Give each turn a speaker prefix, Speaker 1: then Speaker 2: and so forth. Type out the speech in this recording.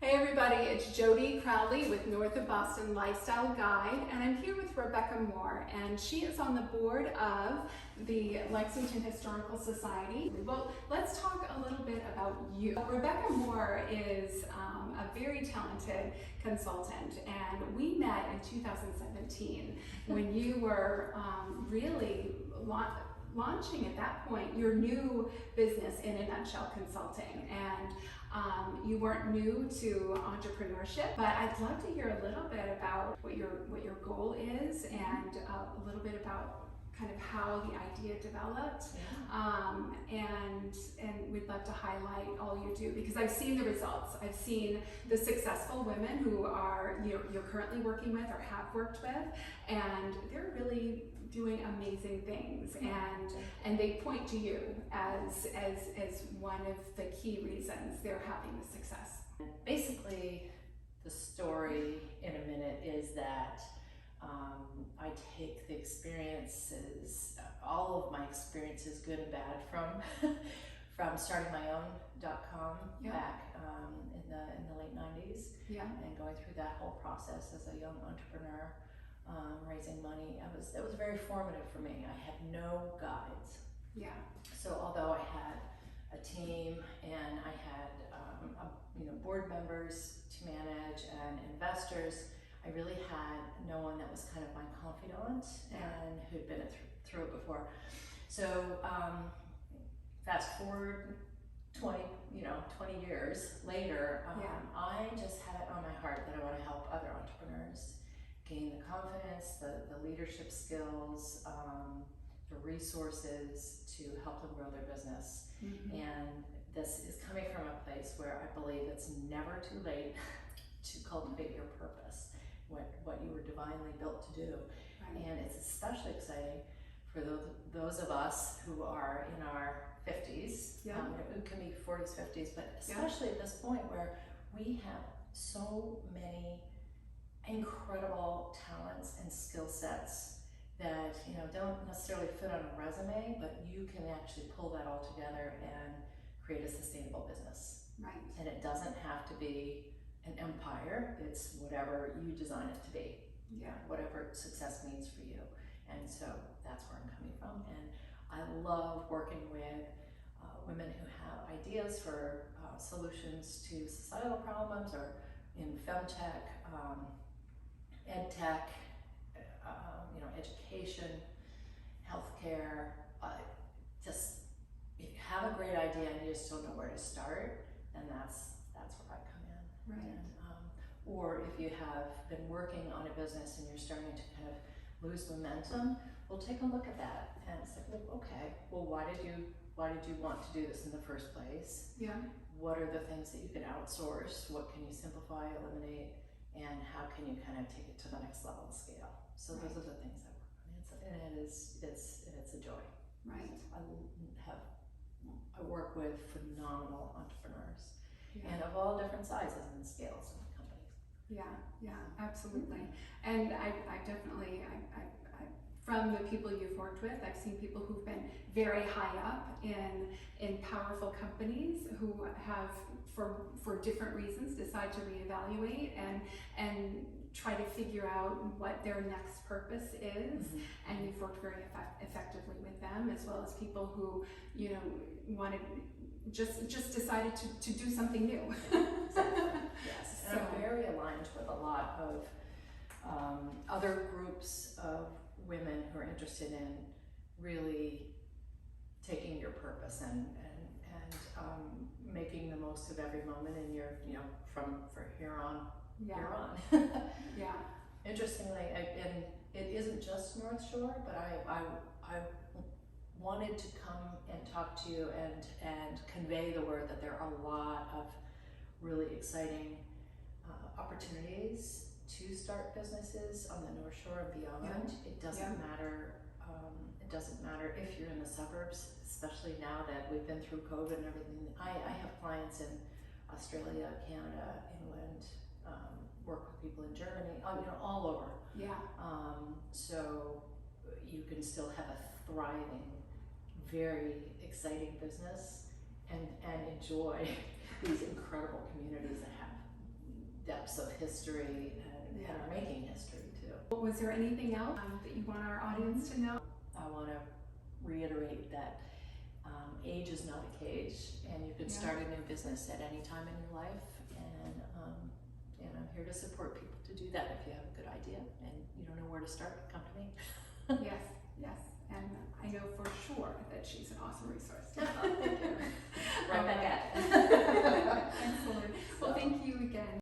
Speaker 1: Hey everybody, it's Jodi Crowley with North of Boston Lifestyle Guide, and I'm here with Rebecca Moore, and she is on the board of the Lexington Historical Society. Well, let's talk a little bit about you. Rebecca Moore is a very talented consultant, and we met in 2017 when you were really launching at that point your new business in a nutshell consulting, and you weren't new to entrepreneurship, but I'd love to hear a little bit about what your goal is, and a little bit about kind of how the idea developed. And we'd love to highlight all you do, because I've seen the results. I've seen the successful women who are you're currently working with or have worked with, and they're really doing amazing things, and they point to you as one of the key reasons they're having the success.
Speaker 2: Basically, the story in a minute is that I take the experiences, all of my experiences, good and bad, from starting my own .com back in the late 90s, and going through that whole process as a young entrepreneur, raising money. It was very formative for me. I had no guides. So although I had a team and I had board members to manage and investors, I really had no one that was kind of my confidant and who'd been through it before. So fast forward 20 years later, I just had it on my heart that I want to help other entrepreneurs gain the confidence, the leadership skills, the resources to help them grow their business. And this is coming from a place where I believe it's never too late to cultivate your purpose, what you were divinely built to do. And it's especially exciting for those of us who are in our 50s. It can be 40s, 50s, but especially at this point where we have so many incredible talents and skill sets that don't necessarily fit on a resume, but you can actually pull that all together and create a sustainable business. And it doesn't have to be an empire. It's whatever you design it to be. Whatever success means for you. And so that's where I'm coming from. And I love working with women who have ideas for solutions to societal problems, or in femtech, ed tech, education, healthcare. Just if you have a great idea and you just don't know where to start, then that's where I come in. Or if you have been working on a business and you're starting to kind of lose momentum, we'll take a look at that and say, okay, well, why did you want to do this in the first place? What are the things that you can outsource? What can you simplify, eliminate? And how can you kind of take it to the next level and scale? So those are the things I work on, and it's a joy. I work with phenomenal entrepreneurs, and of all different sizes and scales and companies.
Speaker 1: Absolutely. And I definitely, from the people you've worked with, I've seen people who've been very high up in powerful companies who have, for different reasons, decide to reevaluate and try to figure out what their next purpose is. And you've worked very effectively with them, as well as people who wanted just decided to do something new.
Speaker 2: Yes, and I'm very aligned with a lot of other groups of women who are interested in really taking your purpose and making the most of every moment in your, from here on. Interestingly, and it isn't just North Shore, but I wanted to come and talk to you and convey the word that there are a lot of really exciting opportunities to start businesses on the North Shore and beyond. It doesn't matter. It doesn't matter if you're in the suburbs, especially now that we've been through COVID and everything. I have clients in Australia, Canada, England, work with people in Germany, all over. So you can still have a thriving, very exciting business and enjoy these incredible communities that have depths of history and are making history too.
Speaker 1: Was there anything else that you want our audience to know?
Speaker 2: I want to reiterate that age is not a cage, and you can start a new business at any time in your life, and I'm here to support people to do that. If you have a good idea and you don't know where to start, come to me.
Speaker 1: Yes, and I know for sure that she's an awesome resource.
Speaker 2: Right back at